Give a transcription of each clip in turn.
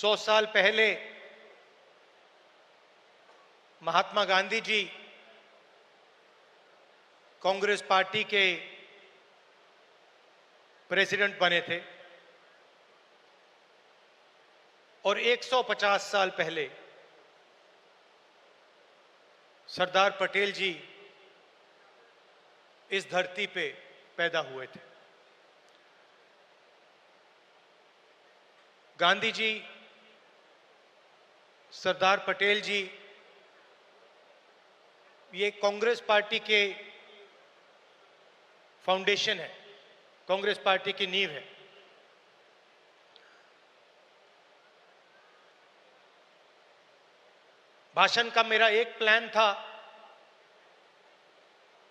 100 साल पहले महात्मा गांधी जी कांग्रेस पार्टी के प्रेसिडेंट बने थे और 150 साल पहले सरदार पटेल जी इस धरती पे पैदा हुए थे। गांधी जी, सरदार पटेल जी ये कांग्रेस पार्टी के फाउंडेशन है, कांग्रेस पार्टी की नींव है। भाषण का मेरा एक प्लान था,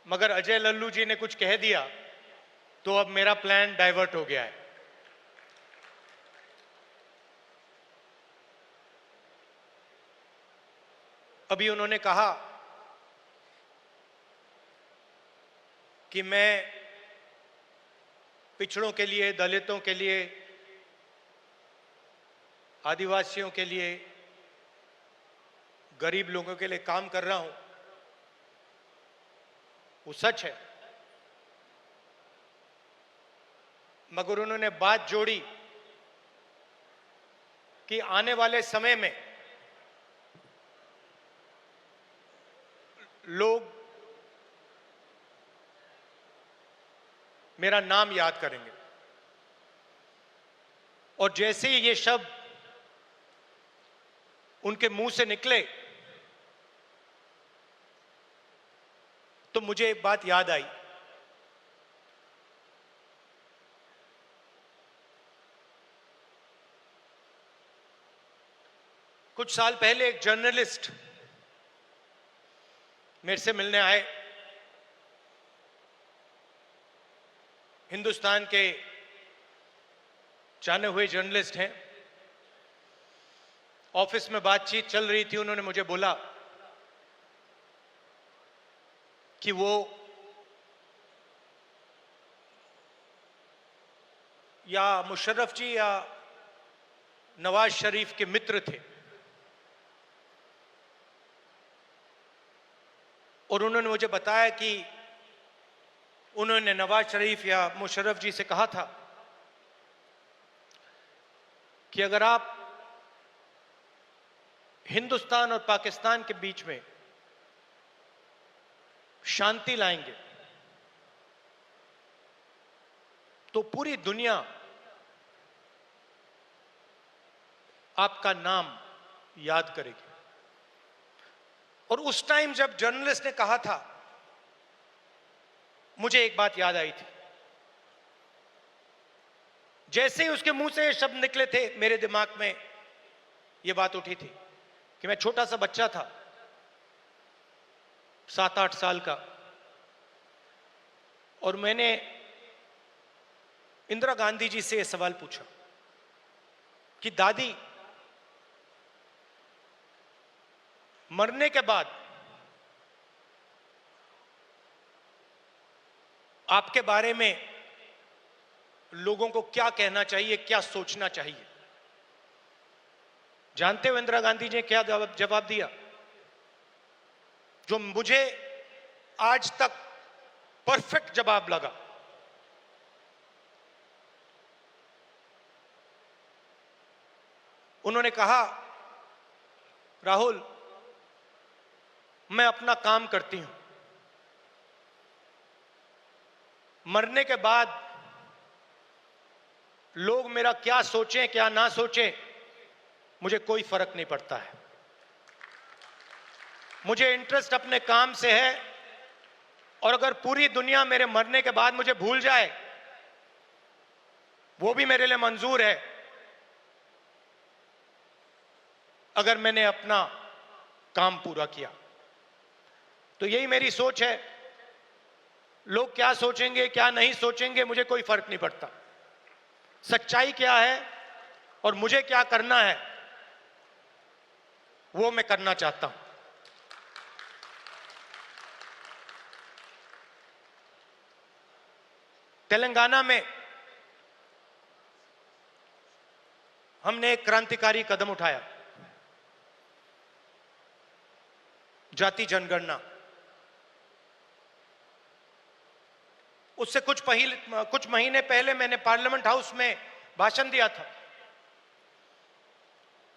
मगर अजय लल्लू जी ने कुछ कह दिया तो अब मेरा प्लान डाइवर्ट हो गया है। अभी उन्होंने कहा कि मैं पिछड़ों के लिए, दलितों के लिए, आदिवासियों के लिए, गरीब लोगों के लिए काम कर रहा हूं। वो सच है, मगर उन्होंने बात जोड़ी कि आने वाले समय में लोग मेरा नाम याद करेंगे और जैसे ही ये शब्द उनके मुंह से निकले तो मुझे एक बात याद आई। कुछ साल पहले एक जर्नलिस्ट मेरे से मिलने आए। हिंदुस्तान के जाने हुए जर्नलिस्ट हैं। ऑफिस में बातचीत चल रही थी। उन्होंने मुझे बोला कि वो या मुशर्रफ जी या नवाज शरीफ के मित्र थे और उन्होंने मुझे बताया कि उन्होंने नवाज शरीफ या मुशर्रफ जी से कहा था कि अगर आप हिंदुस्तान और पाकिस्तान के बीच में शांति लाएंगे तो पूरी दुनिया आपका नाम याद करेगी। और उस टाइम जब जर्नलिस्ट ने कहा था, मुझे एक बात याद आई थी। जैसे ही उसके मुंह से ये शब्द निकले थे, मेरे दिमाग में ये बात उठी थी कि मैं छोटा सा बच्चा था, 7-8 साल का, और मैंने इंदिरा गांधी जी से यह सवाल पूछा कि दादी, मरने के बाद आपके बारे में लोगों को क्या कहना चाहिए, क्या सोचना चाहिए? जानते हो इंदिरा गांधी जी ने क्या जवाब दिया, जो मुझे आज तक परफेक्ट जवाब लगा। उन्होंने कहा, राहुल, मैं अपना काम करती हूं, मरने के बाद लोग मेरा क्या सोचें क्या ना सोचें, मुझे कोई फर्क नहीं पड़ता है। मुझे इंटरेस्ट अपने काम से है और अगर पूरी दुनिया मेरे मरने के बाद मुझे भूल जाए, वो भी मेरे लिए मंजूर है, अगर मैंने अपना काम पूरा किया। तो यही मेरी सोच है। लोग क्या सोचेंगे क्या नहीं सोचेंगे, मुझे कोई फर्क नहीं पड़ता। सच्चाई क्या है और मुझे क्या करना है, वो मैं करना चाहता हूं। तेलंगाना में हमने एक क्रांतिकारी कदम उठाया, जाति जनगणना। उससे कुछ महीने पहले मैंने पार्लियामेंट हाउस में भाषण दिया था।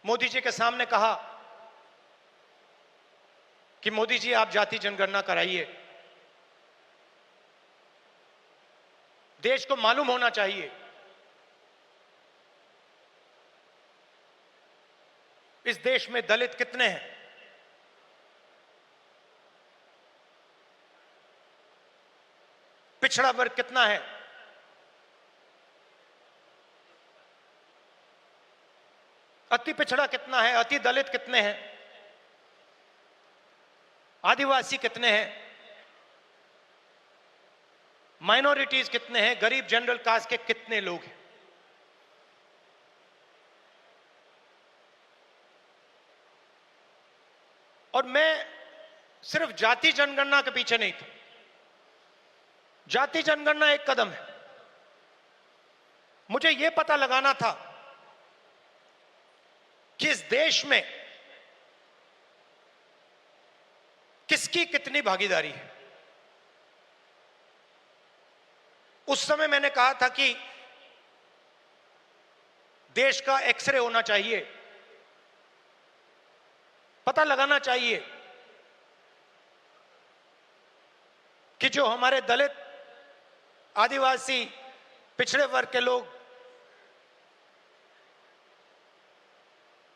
मोदी जी के सामने कहा कि मोदी जी आप जाति जनगणना कराइए, देश को मालूम होना चाहिए इस देश में दलित कितने हैं, पिछड़ा वर्ग कितना है, अति पिछड़ा कितना है, अति दलित कितने हैं, आदिवासी कितने हैं, माइनॉरिटीज कितने हैं, गरीब जनरल कास्ट के कितने लोग हैं। और मैं सिर्फ जाति जनगणना के पीछे नहीं था। जाति जनगणना एक कदम है, मुझे यह पता लगाना था कि इस देश में किसकी कितनी भागीदारी है। उस समय मैंने कहा था कि देश का एक्सरे होना चाहिए, पता लगाना चाहिए कि जो हमारे दलित, आदिवासी, पिछड़े वर्ग के लोग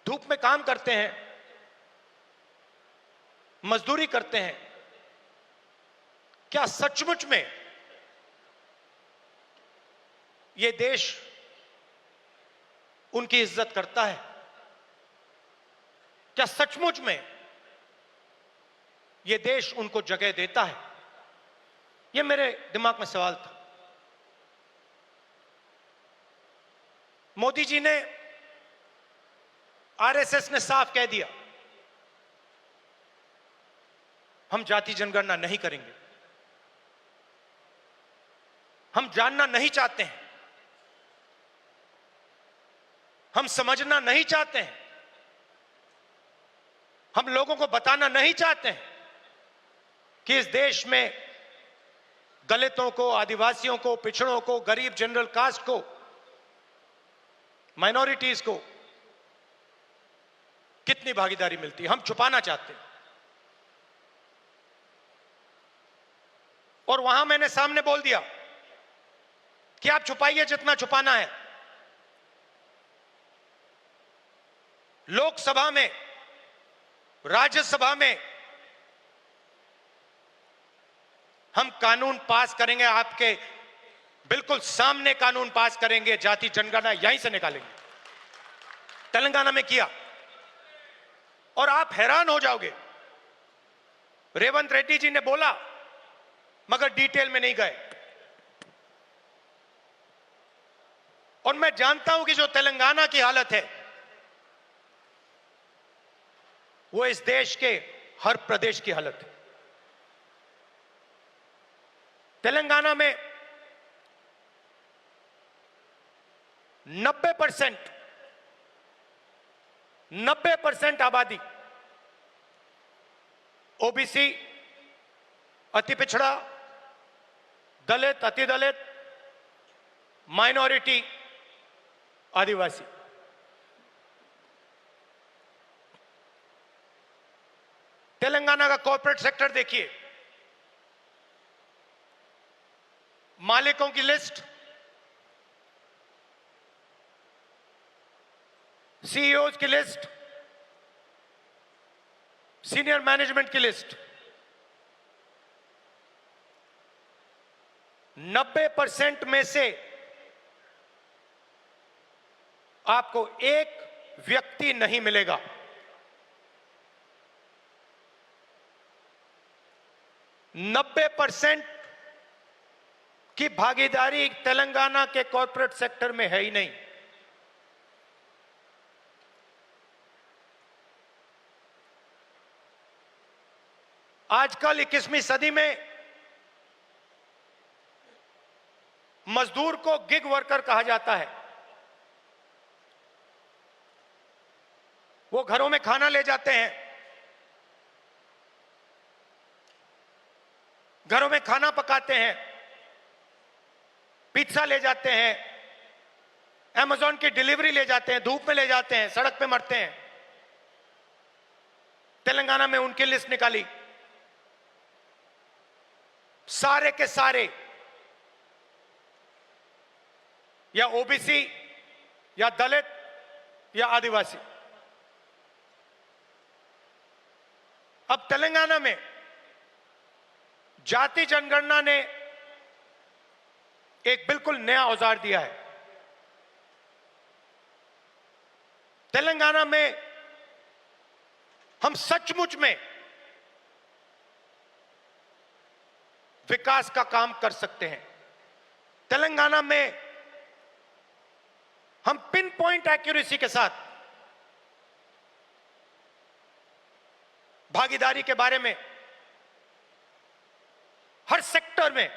धूप में काम करते हैं, मजदूरी करते हैं, क्या सचमुच में ये देश उनकी इज्जत करता है? क्या सचमुच में ये देश उनको जगह देता है? ये मेरे दिमाग में सवाल था। मोदी जी ने, आरएसएस ने साफ कह दिया हम जाति जनगणना नहीं करेंगे, हम जानना नहीं चाहते हैं, हम समझना नहीं चाहते हैं, हम लोगों को बताना नहीं चाहते हैं कि इस देश में दलितों को, आदिवासियों को, पिछड़ों को, गरीब जनरल कास्ट को, माइनॉरिटीज को कितनी भागीदारी मिलती है, हम छुपाना चाहते हैं। और वहां मैंने सामने बोल दिया कि आप छुपाइए जितना छुपाना है। लोकसभा में, राज्यसभा में हम कानून पास करेंगे, आपके बिल्कुल सामने कानून पास करेंगे, जाति जनगणना यहीं से निकालेंगे। तेलंगाना में किया और आप हैरान हो जाओगे, रेवंत रेड्डी जी ने बोला मगर डिटेल में नहीं गए। और मैं जानता हूं कि जो तेलंगाना की हालत है वो इस देश के हर प्रदेश की हालत है। तेलंगाना में 90% आबादी ओबीसी, अति पिछड़ा, दलित, अति दलित, माइनॉरिटी, आदिवासी। तेलंगाना का कॉर्पोरेट सेक्टर देखिए, मालिकों की लिस्ट, सीईओज की लिस्ट, सीनियर मैनेजमेंट की लिस्ट, 90% में से आपको एक व्यक्ति नहीं मिलेगा। नब्बे % की भागीदारी तेलंगाना के कॉर्पोरेट सेक्टर में है ही नहीं। आजकल 21वीं सदी में मजदूर को गिग वर्कर कहा जाता है। वो घरों में खाना ले जाते हैं, घरों में खाना पकाते हैं, पिज्जा ले जाते हैं, अमेज़न की डिलीवरी ले जाते हैं, धूप में ले जाते हैं, सड़क पे मरते हैं। तेलंगाना में उनकी लिस्ट निकाली, सारे के सारे या ओबीसी या दलित या आदिवासी। अब तेलंगाना में जाति जनगणना ने एक बिल्कुल नया औजार दिया है। तेलंगाना में हम सचमुच में विकास का काम कर सकते हैं। तेलंगाना में हम पिन पॉइंट एक्यूरेसी के साथ भागीदारी के बारे में हर सेक्टर में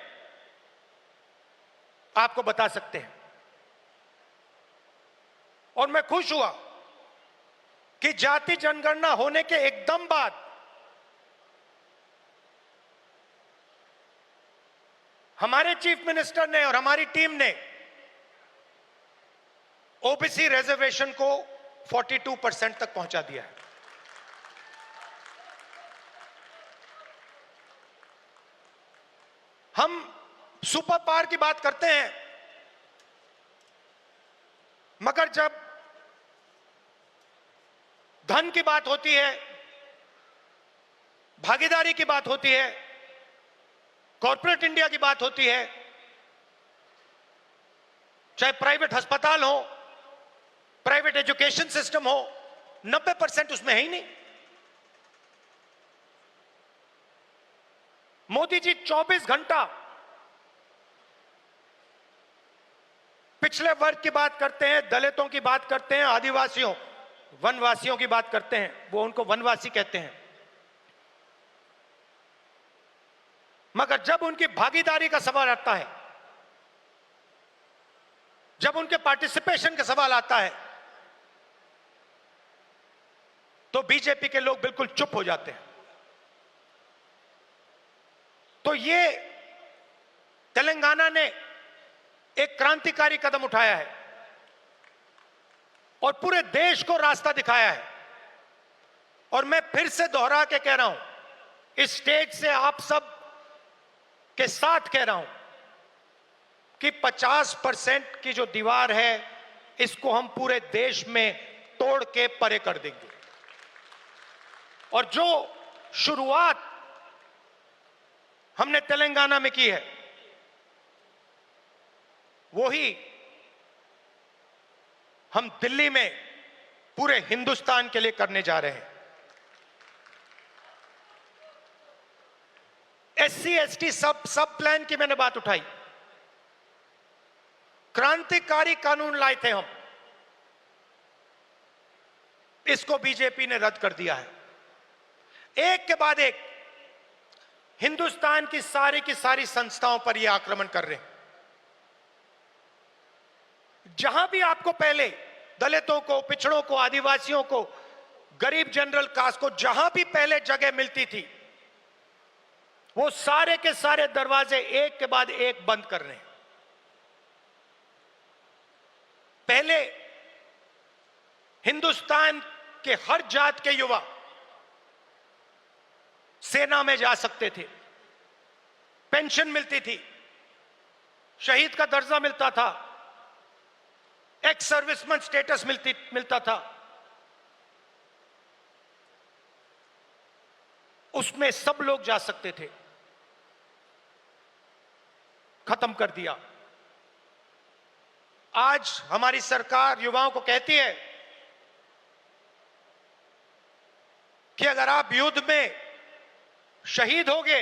आपको बता सकते हैं। और मैं खुश हुआ कि जाति जनगणना होने के एकदम बाद हमारे चीफ मिनिस्टर ने और हमारी टीम ने ओबीसी रिजर्वेशन को 42% तक पहुंचा दिया है। हम सुपर पावर की बात करते हैं, मगर जब धन की बात होती है, भागीदारी की बात होती है, कॉर्पोरेट इंडिया की बात होती है, चाहे प्राइवेट अस्पताल हो, प्राइवेट एजुकेशन सिस्टम हो, 90% उसमें है ही नहीं। मोदी जी 24 घंटा पिछले वर्ग की बात करते हैं, दलितों की बात करते हैं, आदिवासियों वनवासियों की बात करते हैं, वो उनको वनवासी कहते हैं। मगर जब उनकी भागीदारी का सवाल आता है, जब उनके पार्टिसिपेशन का सवाल आता है, तो बीजेपी के लोग बिल्कुल चुप हो जाते हैं। तो ये तेलंगाना ने एक क्रांतिकारी कदम उठाया है और पूरे देश को रास्ता दिखाया है। और मैं फिर से दोहरा के कह रहा हूं, इस स्टेज से आप सब के साथ कह रहा हूं कि 50% की जो दीवार है, इसको हम पूरे देश में तोड़ के परे कर देंगे। और जो शुरुआत हमने तेलंगाना में की है, वही हम दिल्ली में पूरे हिंदुस्तान के लिए करने जा रहे हैं। एससी एसटी सब प्लान की मैंने बात उठाई, क्रांतिकारी कानून लाए थे हम, इसको बीजेपी ने रद्द कर दिया है। एक के बाद एक हिंदुस्तान की सारी संस्थाओं पर यह आक्रमण कर रहे हैं। जहां भी आपको पहले दलितों को, पिछड़ों को, आदिवासियों को, गरीब जनरल कास्ट को जहां भी पहले जगह मिलती थी, वो सारे के सारे दरवाजे एक के बाद एक बंद कर रहे हैं। पहले हिंदुस्तान के हर जात के युवा सेना में जा सकते थे, पेंशन मिलती थी, शहीद का दर्जा मिलता था, एक्स सर्विसमैन स्टेटस मिलता था। उसमें सब लोग जा सकते थे, खत्म कर दिया। आज हमारी सरकार युवाओं को कहती है कि अगर आप युद्ध में शहीद होगे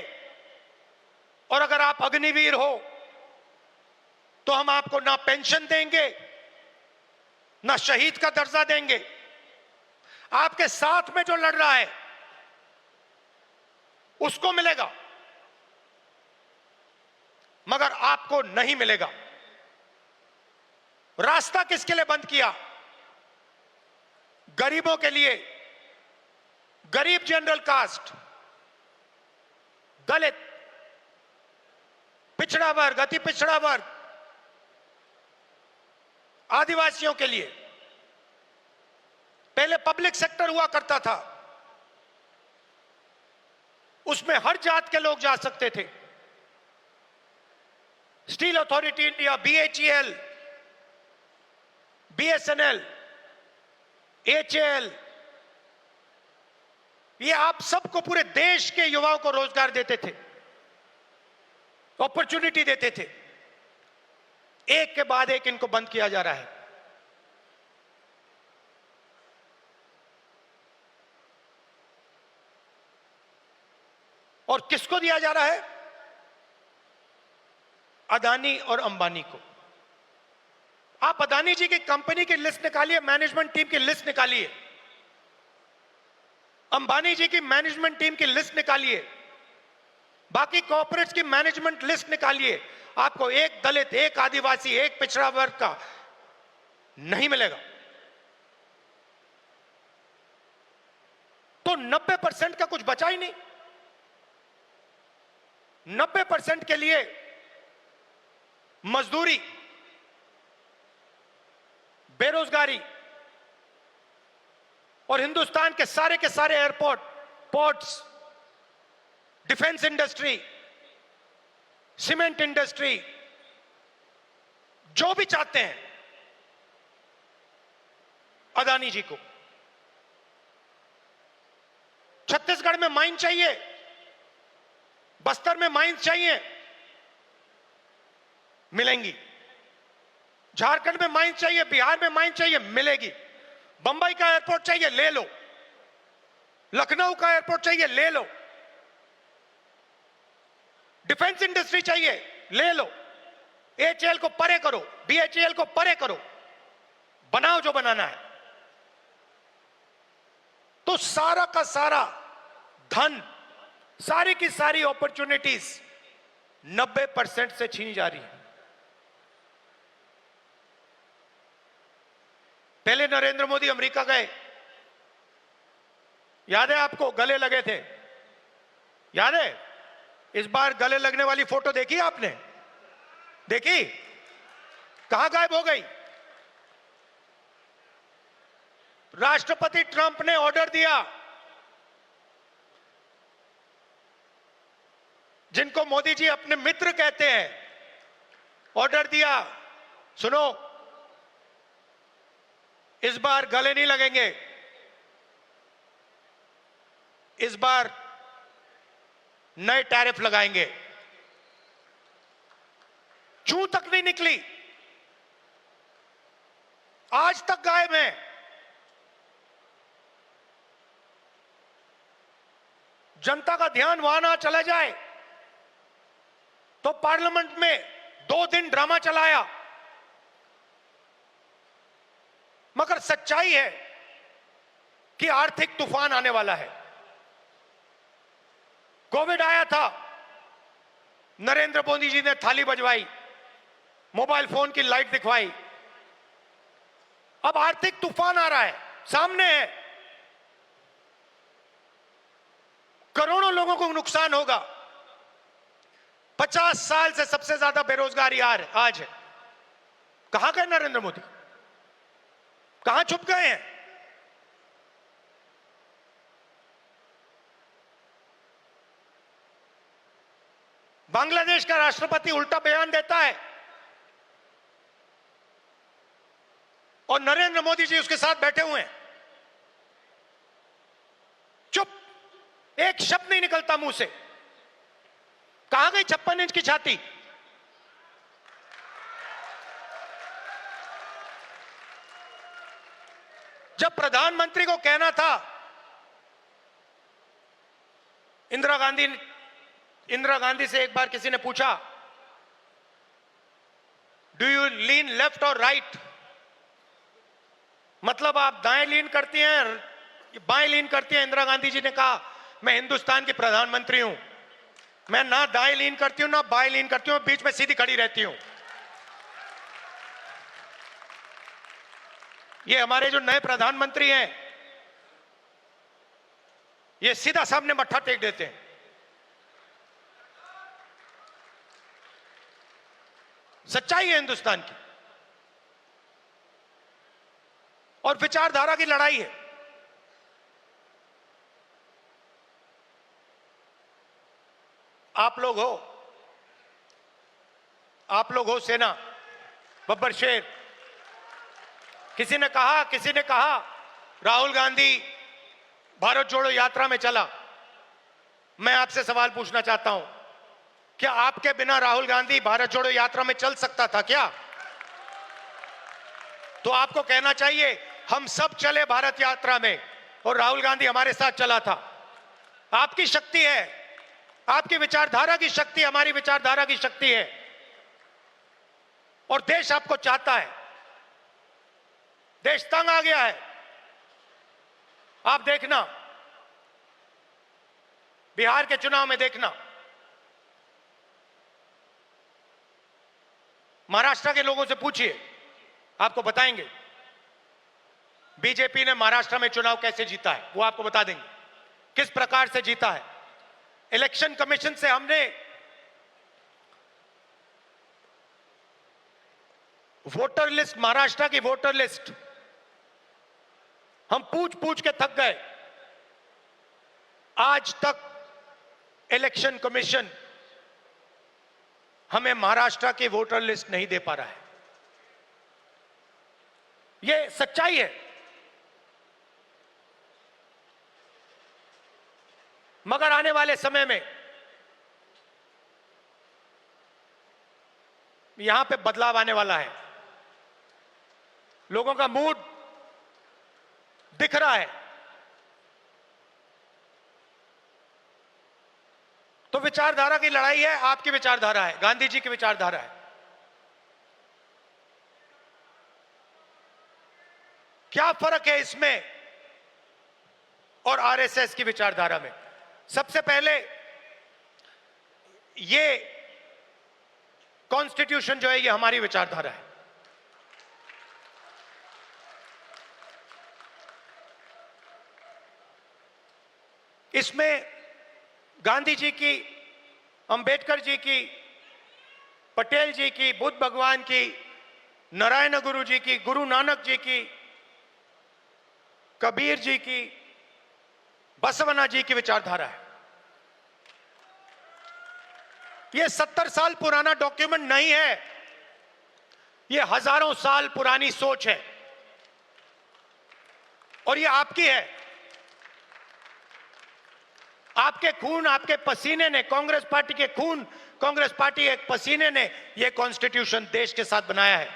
और अगर आप अग्निवीर हो, तो हम आपको ना पेंशन देंगे, ना शहीद का दर्जा देंगे। आपके साथ में जो लड़ रहा है उसको मिलेगा, मगर आपको नहीं मिलेगा। रास्ता किसके लिए बंद किया? गरीबों के लिए, गरीब जनरल कास्ट, दलित, पिछड़ा वर्ग, अति पिछड़ा वर्ग, आदिवासियों के लिए पहले पब्लिक सेक्टर हुआ करता था, उसमें हर जात के लोग जा सकते थे। Steel authority India, BHEL, BSNL, HAL, ये आप सबको, पूरे देश के युवाओं को रोजगार देते थे, अपॉर्चुनिटी देते थे। एक के बाद एक इनको बंद किया जा रहा है। और किसको दिया जा रहा है? अदानी और अंबानी को। आप अदानी जी की कंपनी की लिस्ट निकालिए, मैनेजमेंट टीम की लिस्ट निकालिए, अंबानी जी की मैनेजमेंट टीम की लिस्ट निकालिए, बाकी कॉर्पोरेट्स की मैनेजमेंट लिस्ट निकालिए, आपको एक दलित, एक आदिवासी, एक पिछड़ा वर्ग का नहीं मिलेगा। तो 90% का कुछ बचा ही नहीं। 90% के लिए मजदूरी, बेरोजगारी, और हिंदुस्तान के सारे airport, ports, defence industry, cement industry, जो भी चाहते हैं अदानी जी को। छत्तीसगढ़ में माइन चाहिए, बस्तर में माइंस चाहिए, मिलेंगी। झारखंड में माइंस चाहिए, बिहार में माइंस चाहिए, मिलेगी। बंबई का एयरपोर्ट चाहिए, ले लो। लखनऊ का एयरपोर्ट चाहिए, ले लो। डिफेंस इंडस्ट्री चाहिए, ले लो। HAL को परे करो, BHEL को परे करो, बनाओ जो बनाना है। तो सारा का सारा धन, सारी की सारी अपॉर्चुनिटीज 90% से छीनी जा रही है। पहले नरेंद्र मोदी अमेरिका गए, याद है आपको? गले लगे थे, याद है? इस बार गले लगने वाली फोटो देखी आपने? देखी? कहां गायब हो गई? राष्ट्रपति ट्रंप ने ऑर्डर दिया, जिनको मोदी जी अपने मित्र कहते हैं, ऑर्डर दिया, सुनो, इस बार गले नहीं लगेंगे, इस बार नए टैरिफ लगाएंगे। चूं तक नहीं निकली, आज तक गायब है। जनता का ध्यान वहां ना चला जाए तो पार्लियामेंट में 2 दिन ड्रामा चलाया। मगर सच्चाई है कि आर्थिक तूफान आने वाला है। कोविड आया था, नरेंद्र मोदी जी ने थाली बजवाई, मोबाइल फोन की लाइट दिखवाई। अब आर्थिक तूफान आ रहा है, सामने है। करोड़ों लोगों को नुकसान होगा। 50 साल से सबसे ज्यादा बेरोजगारी आज है। कहां गए नरेंद्र मोदी? कहां छुप गए हैं? बांग्लादेश का राष्ट्रपति उल्टा बयान देता है और नरेंद्र मोदी जी उसके साथ बैठे हुए हैं, चुप, एक शब्द नहीं निकलता मुंह से। कहां गई 56 इंच की छाती? जब प्रधानमंत्री को कहना था, इंदिरा गांधी से एक बार किसी ने पूछा, डू यू लीन लेफ्ट और राइट? मतलब आप दाएं लीन करती हैं, बाएं लीन करती हैं? इंदिरा गांधी जी ने कहा, मैं हिंदुस्तान की प्रधानमंत्री हूं, मैं ना दाएं लीन करती हूं ना बाएं लीन करती हूं, बीच में सीधी खड़ी रहती हूं। ये हमारे जो नए प्रधानमंत्री हैं, ये सीधा सामने मत्था टेक देते हैं। सच्चाई है हिंदुस्तान की, और विचारधारा की लड़ाई है। आप लोग हो सेना, बब्बर शेर। किसी ने कहा राहुल गांधी भारत जोड़ो यात्रा में चला। मैं आपसे सवाल पूछना चाहता हूं, क्या आपके बिना राहुल गांधी भारत जोड़ो यात्रा में चल सकता था क्या? तो आपको कहना चाहिए हम सब चले भारत यात्रा में और राहुल गांधी हमारे साथ चला था। आपकी शक्ति है, आपकी विचारधारा की शक्ति हमारी विचारधारा की शक्ति है, और देश आपको चाहता है। देश तंग आ गया है। आप देखना, बिहार के चुनाव में देखना, महाराष्ट्र के लोगों से पूछिए, आपको बताएंगे बीजेपी ने महाराष्ट्र में चुनाव कैसे जीता है। वो आपको बता देंगे किस प्रकार से जीता है। इलेक्शन कमीशन से हमने वोटर लिस्ट, महाराष्ट्र की वोटर लिस्ट हम पूछ पूछ के थक गए। आज तक इलेक्शन कमीशन हमें महाराष्ट्र की वोटर लिस्ट नहीं दे पा रहा है। यह सच्चाई है। मगर आने वाले समय में यहां पे बदलाव आने वाला है। लोगों का मूड दिख रहा है। तो विचारधारा की लड़ाई है। आपकी विचारधारा है, गांधी जी की विचारधारा है। क्या फर्क है इसमें और आरएसएस की विचारधारा में? सबसे पहले ये कॉन्स्टिट्यूशन जो है ये हमारी विचारधारा है। इसमें गांधी जी की, अंबेडकर जी की, पटेल जी की, बुद्ध भगवान की, नारायण गुरु जी की, गुरु नानक जी की, कबीर जी की, बसवना जी की विचारधारा है। यह 70 साल पुराना डॉक्यूमेंट नहीं है, यह हजारों साल पुरानी सोच है, और यह आपकी है। आपके खून, आपके पसीने ने, कांग्रेस पार्टी के खून, कांग्रेस पार्टी के पसीने ने यह कॉन्स्टिट्यूशन देश के साथ बनाया है,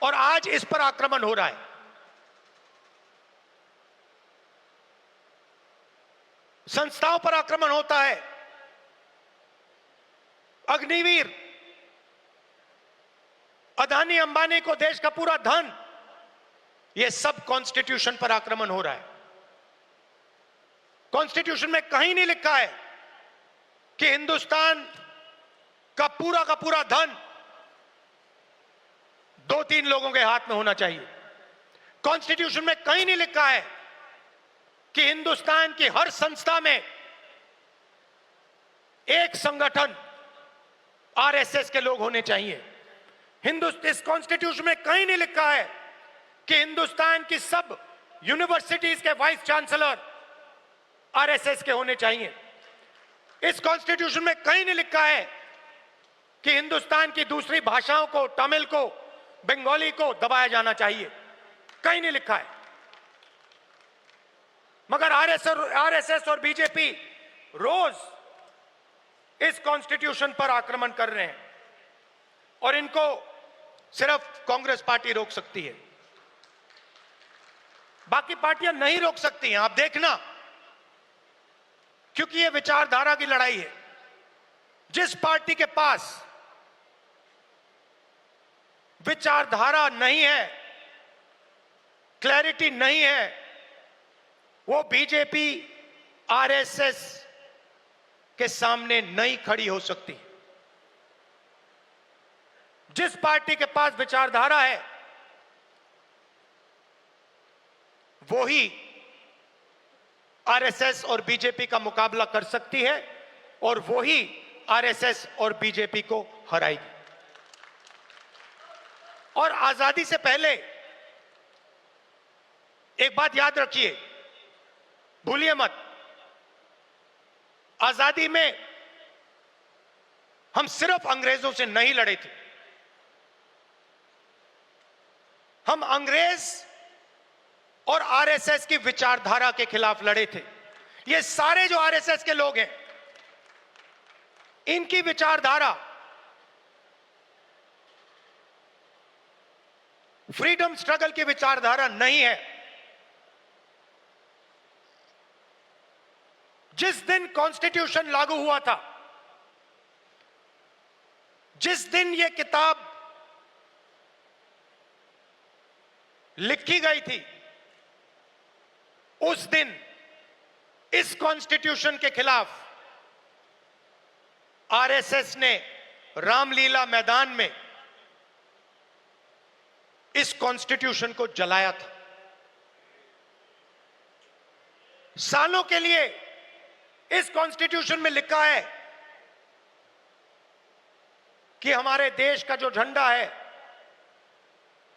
और आज इस पर आक्रमण हो रहा है। संस्थाओं पर आक्रमण होता है। अग्निवीर, अदानी अंबानी को देश का पूरा धन, यह सब कॉन्स्टिट्यूशन पर आक्रमण हो रहा है। कॉन्स्टिट्यूशन में कहीं नहीं लिखा है कि हिंदुस्तान का पूरा धन 2-3 लोगों के हाथ में होना चाहिए। कॉन्स्टिट्यूशन में कहीं नहीं लिखा है कि हिंदुस्तान की हर संस्था में एक संगठन आरएसएस के लोग होने चाहिए। इस कॉन्स्टिट्यूशन में कहीं नहीं लिखा है कि हिंदुस्तान की सब यूनिवर्सिटीज के वाइस चांसलर आरएसएस के होने चाहिए। इस कॉन्स्टिट्यूशन में कहीं नहीं लिखा है कि हिंदुस्तान की दूसरी भाषाओं को, तमिल को, बंगाली को दबाया जाना चाहिए। कहीं नहीं लिखा है। मगर आरएसएस और बीजेपी रोज इस कॉन्स्टिट्यूशन पर आक्रमण कर रहे हैं, और इनको सिर्फ कांग्रेस पार्टी रोक सकती है, बाकी पार्टियां नहीं रोक सकती हैं। आप देखना, क्योंकि यह विचारधारा की लड़ाई है। जिस पार्टी के पास विचारधारा नहीं है, क्लैरिटी नहीं है, वो बीजेपी, आरएसएस के सामने नहीं खड़ी हो सकती। जिस पार्टी के पास विचारधारा है, वो ही आरएसएस और बीजेपी का मुकाबला कर सकती है और वो ही आरएसएस और बीजेपी को हराएगी। और आजादी से पहले एक बात याद रखिए, भूलिए मत, आजादी में हम सिर्फ अंग्रेजों से नहीं लड़े थे, हम अंग्रेज और आरएसएस की विचारधारा के खिलाफ लड़े थे। ये सारे जो आरएसएस के लोग हैं, इनकी विचारधारा फ्रीडम स्ट्रगल की विचारधारा नहीं है। जिस दिन कॉन्स्टिट्यूशन लागू हुआ था, जिस दिन यह किताब लिखी गई थी, उस दिन इस कॉन्स्टिट्यूशन के खिलाफ आरएसएस ने रामलीला मैदान में इस कॉन्स्टिट्यूशन को जलाया था। सालों के लिए इस कॉन्स्टिट्यूशन में लिखा है कि हमारे देश का जो झंडा है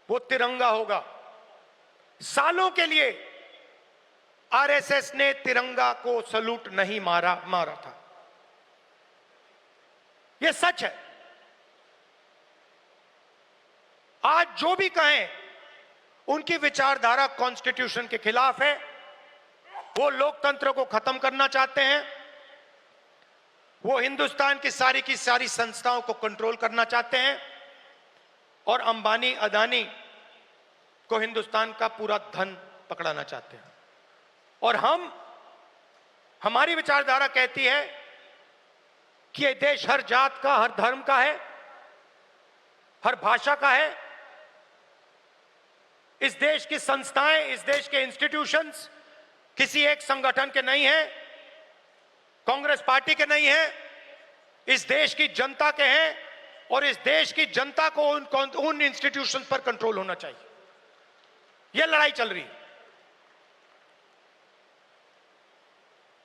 वो तिरंगा होगा। सालों के लिए आरएसएस ने तिरंगा को सलूट नहीं मारा था। यह सच है। आज जो भी कहें, उनकी विचारधारा कॉन्स्टिट्यूशन के खिलाफ है। वो लोकतंत्र को खत्म करना चाहते हैं, वो हिंदुस्तान की सारी संस्थाओं को कंट्रोल करना चाहते हैं और अंबानी अदानी को हिंदुस्तान का पूरा धन पकड़ाना चाहते हैं। और हमारी विचारधारा कहती है कि यह देश हर जात का, हर धर्म का है, हर भाषा का है। इस देश की संस्थाएं, इस देश के इंस्टीट्यूशंस किसी एक संगठन के नहीं हैं, कांग्रेस पार्टी के नहीं हैं, इस देश की जनता के हैं और इस देश की जनता को उन इंस्टीट्यूशंस पर कंट्रोल होना चाहिए। यह लड़ाई चल रही है।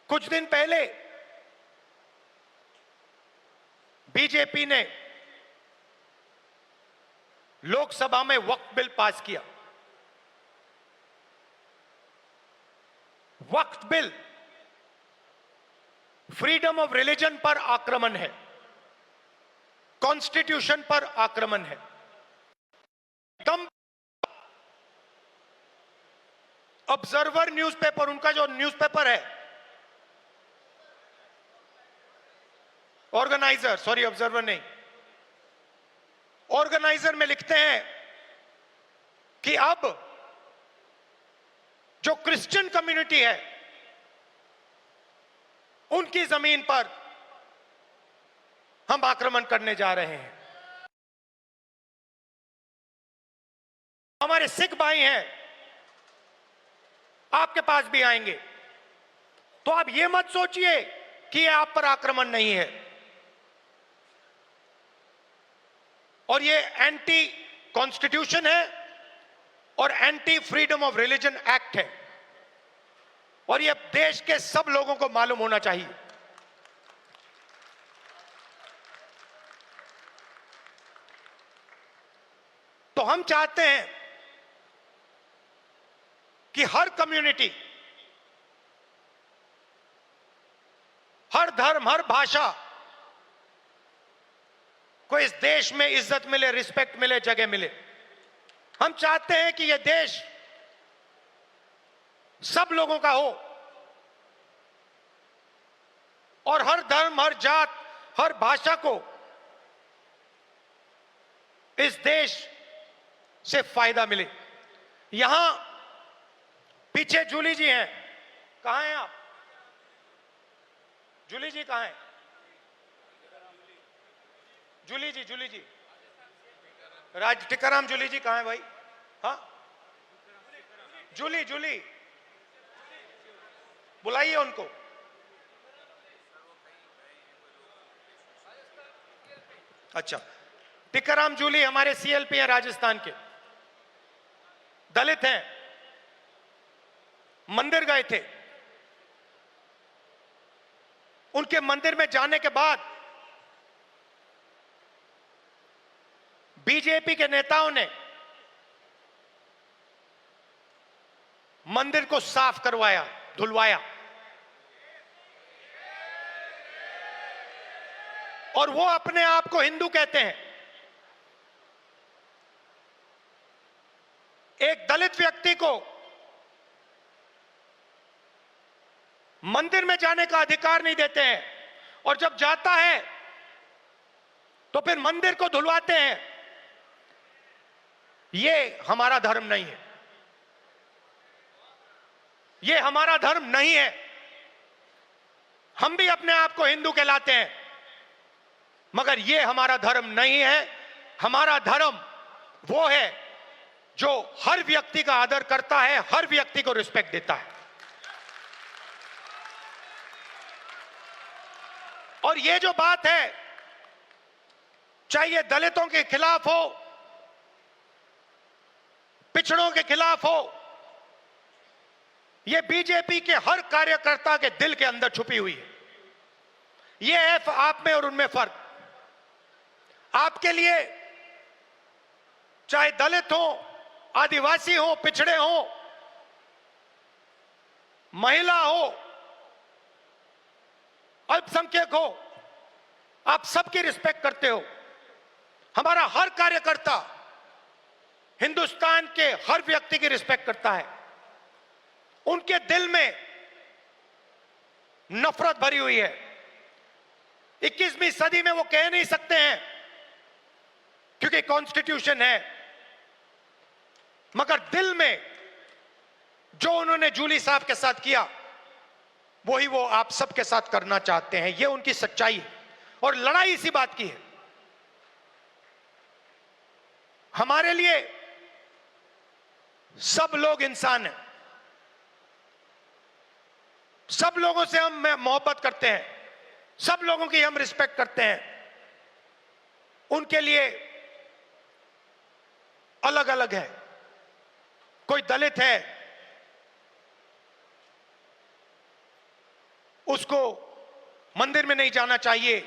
कुछ दिन पहले बीजेपी ने लोकसभा में वक्फ बिल पास किया। वक्फ बिल फ्रीडम ऑफ रिलीजन पर आक्रमण है, कॉन्स्टिट्यूशन पर आक्रमण है। दम ऑब्जर्वर न्यूज़पेपर, उनका जो न्यूज़पेपर है, ऑर्गेनाइजर, सॉरी ऑब्जर्वर नहीं, ऑर्गेनाइजर में लिखते हैं कि अब जो क्रिश्चियन कम्युनिटी है, उनकी जमीन पर हम आक्रमण करने जा रहे हैं। हमारे सिख भाई हैं, आपके पास भी आएंगे। तो आप ये मत सोचिए कि ये आप पर आक्रमण नहीं है। और ये एंटी कॉन्स्टिट्यूशन है और anti freedom of religion act है। और ये देश के सब लोगों को मालूम होना चाहिए। तो हम चाहते हैं कि हर कम्युनिटी, हर धर्म, हर भाषा को इस देश में इज्जत मिले, रिस्पेक्ट मिले, जगह मिले। हम चाहते हैं कि यह देश सब लोगों का हो और हर धर्म, हर जात, हर भाषा को इस देश से फायदा मिले। यहां पीछे जूली जी हैं, कहां हैं आप? जूली जी कहां हैं? जूली जी टिकाराम जूली जी कहां है भाई? हाँ, जूली बुलाइए उनको। अच्छा, टिकाराम जूली हमारे सीएलपी हैं, राजस्थान के, दलित हैं, मंदिर गए थे, उनके मंदिर में जाने के बाद बीजेपी के नेताओं ने मंदिर को साफ करवाया, धुलवाया, और वो अपने आप को हिंदू कहते हैं। एक दलित व्यक्ति को मंदिर में जाने का अधिकार नहीं देते हैं, और जब जाता है तो फिर मंदिर को धुलवाते हैं। ये हमारा धर्म नहीं है, ये हमारा धर्म नहीं है। हम भी अपने आप को हिंदू कहलाते हैं, मगर ये हमारा धर्म नहीं है। हमारा धर्म वो है जो हर व्यक्ति का आदर करता है, हर व्यक्ति को रिस्पेक्ट देता है। और ये जो बात है, चाहे ये दलितों के खिलाफ हो, पिछड़ों के खिलाफ हो, ये बीजेपी के हर कार्यकर्ता के दिल के अंदर छुपी हुई है। ये है आप में और उनमें फर्क। आपके लिए चाहे दलित हो, आदिवासी हो, पिछड़े हो, महिला हो, अल्पसंख्यक हो, आप सबकी रिस्पेक्ट करते हो। हमारा हर कार्यकर्ता हिंदुस्तान के हर व्यक्ति की रिस्पेक्ट करता है। उनके दिल में नफरत भरी हुई है। 21वीं सदी में वो कह नहीं सकते हैं क्योंकि कॉन्स्टिट्यूशन है, मगर दिल में जो उन्होंने जूली साहब के साथ किया, वही वो आप सबके साथ करना चाहते हैं। ये उनकी सच्चाई है, और लड़ाई इसी बात की है। हमारे लिए सब लोग इंसान हैं, सब लोगों से हम मोहब्बत करते हैं, सब लोगों की हम रिस्पेक्ट करते हैं। उनके लिए अलग अलग है। कोई दलित है, उसको मंदिर में नहीं जाना चाहिए।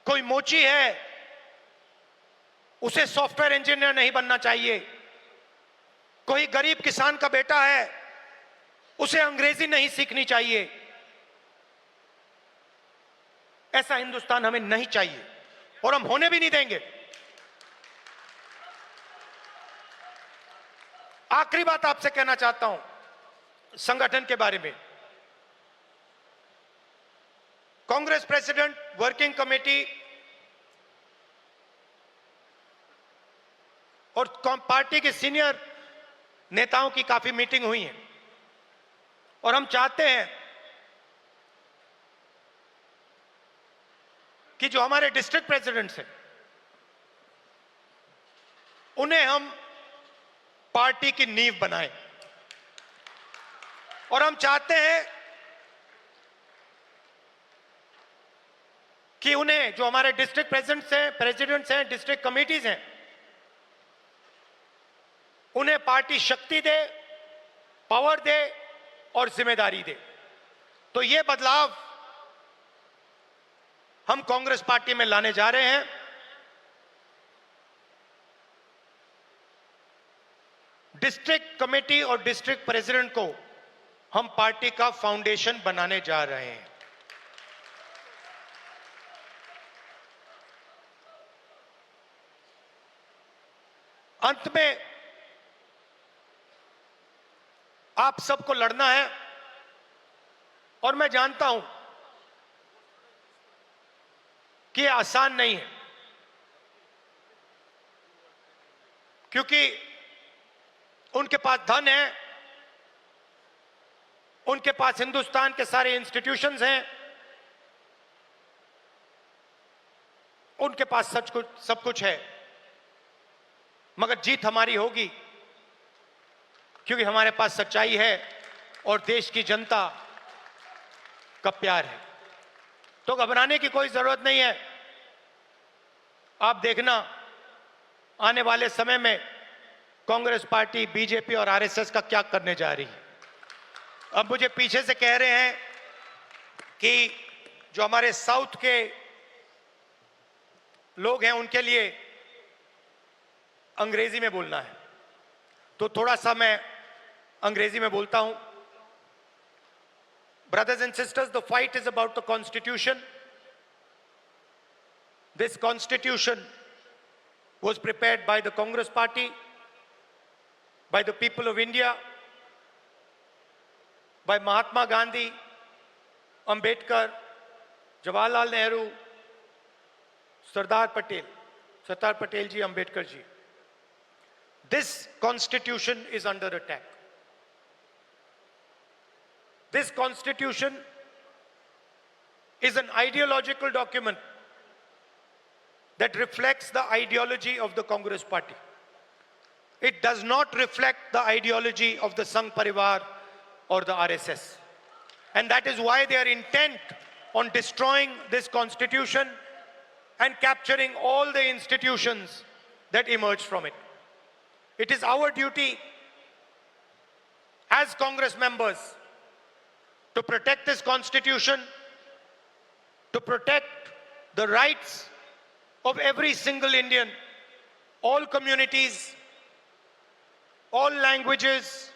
कोई मोची है, उसे सॉफ्टवेयर इंजीनियर नहीं बनना चाहिए। कोई गरीब किसान का बेटा है, उसे अंग्रेजी नहीं सीखनी चाहिए। ऐसा हिंदुस्तान हमें नहीं चाहिए, और हम होने भी नहीं देंगे। आखिरी बात आपसे कहना चाहता हूं संगठन के बारे में। कांग्रेस प्रेसिडेंट, वर्किंग कमेटी और पार्टी के सीनियर नेताओं की काफी मीटिंग हुई है, और हम चाहते हैं कि जो हमारे डिस्ट्रिक्ट प्रेसिडेंट्स हैं, उन्हें हम पार्टी की नींव बनाएं। और हम चाहते हैं कि उन्हें, जो हमारे डिस्ट्रिक्ट प्रेसिडेंट्स हैं, डिस्ट्रिक्ट कमेटीज हैं, उन्हें पार्टी शक्ति दे, पावर दे और जिम्मेदारी दे। तो ये बदलाव हम कांग्रेस पार्टी में लाने जा रहे हैं। डिस्ट्रिक्ट कमेटी और डिस्ट्रिक्ट प्रेसिडेंट को हम पार्टी का फाउंडेशन बनाने जा रहे हैं। अंत में आप सबको लड़ना है, और मैं जानता हूं कि ये आसान नहीं है, क्योंकि उनके पास धन है, उनके पास हिंदुस्तान के सारे इंस्टीट्यूशंस हैं, उनके पास सब कुछ है। मगर जीत हमारी होगी, क्योंकि हमारे पास सच्चाई है और देश की जनता का प्यार है। तो घबराने की कोई जरूरत नहीं है। आप देखना, आने वाले समय में कांग्रेस पार्टी, बीजेपी और आरएसएस का क्या करने जा रही है। अब मुझे पीछे से कह रहे हैं कि जो हमारे साउथ के लोग हैं उनके लिए अंग्रेजी में बोलना है, तो थोड़ा सा मैं अंग्रेजी में बोलता हूं। Brothers and sisters, the fight is about the Constitution. This Constitution was prepared by the Congress Party, by the people of India, by Mahatma Gandhi, Ambedkar, Jawaharlal Nehru, Sardar Patel ji, Ambedkar ji. This Constitution is under attack. This Constitution is an ideological document that reflects the ideology of the Congress Party. It does not reflect the ideology of the Sangh Parivar or the RSS. And that is why they are intent on destroying this Constitution and capturing all the institutions that emerge from it. It is our duty as Congress members to protect this Constitution, to protect the rights of every single Indian, all communities, all languages,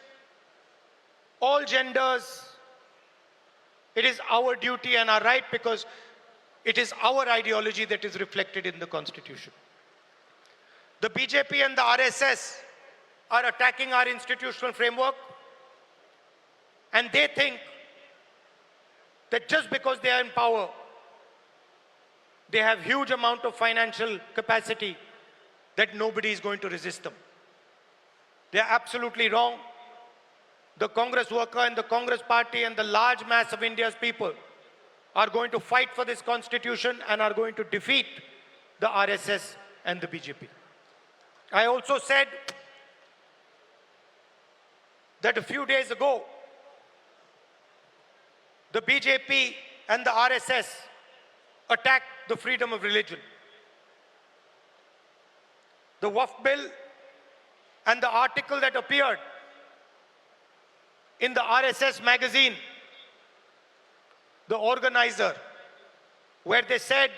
all genders. It is our duty and our right because it is our ideology that is reflected in the Constitution. The BJP and the RSS are attacking our institutional framework, and they think that just because they are in power, they have huge amount of financial capacity that nobody is going to resist them. They are absolutely wrong. The Congress worker and the Congress party and the large mass of India's people are going to fight for this Constitution and are going to defeat the RSS and the BJP. I also said that a few days ago, the BJP and the RSS attacked the freedom of religion. The Waqf bill and the article that appeared in the RSS magazine, the organizer, where they said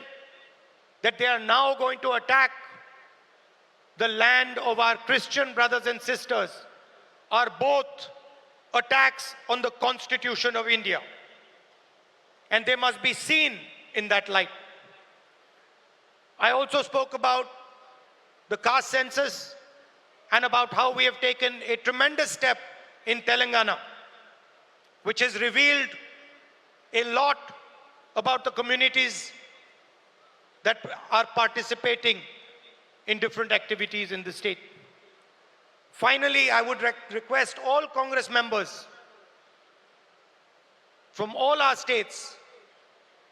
that they are now going to attack the land of our Christian brothers and sisters, are both attacks on the Constitution of India. And they must be seen in that light. I also spoke about the caste census and about how we have taken a tremendous step in Telangana, which has revealed a lot about the communities that are participating in different activities in the state. Finally, I would request all Congress members from all our states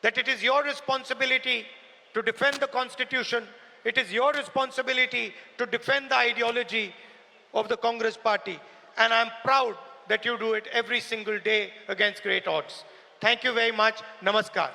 that it is your responsibility to defend the Constitution. It is your responsibility to defend the ideology of the Congress party. And I'm proud that you do it every single day against great odds. Thank you very much. Namaskar.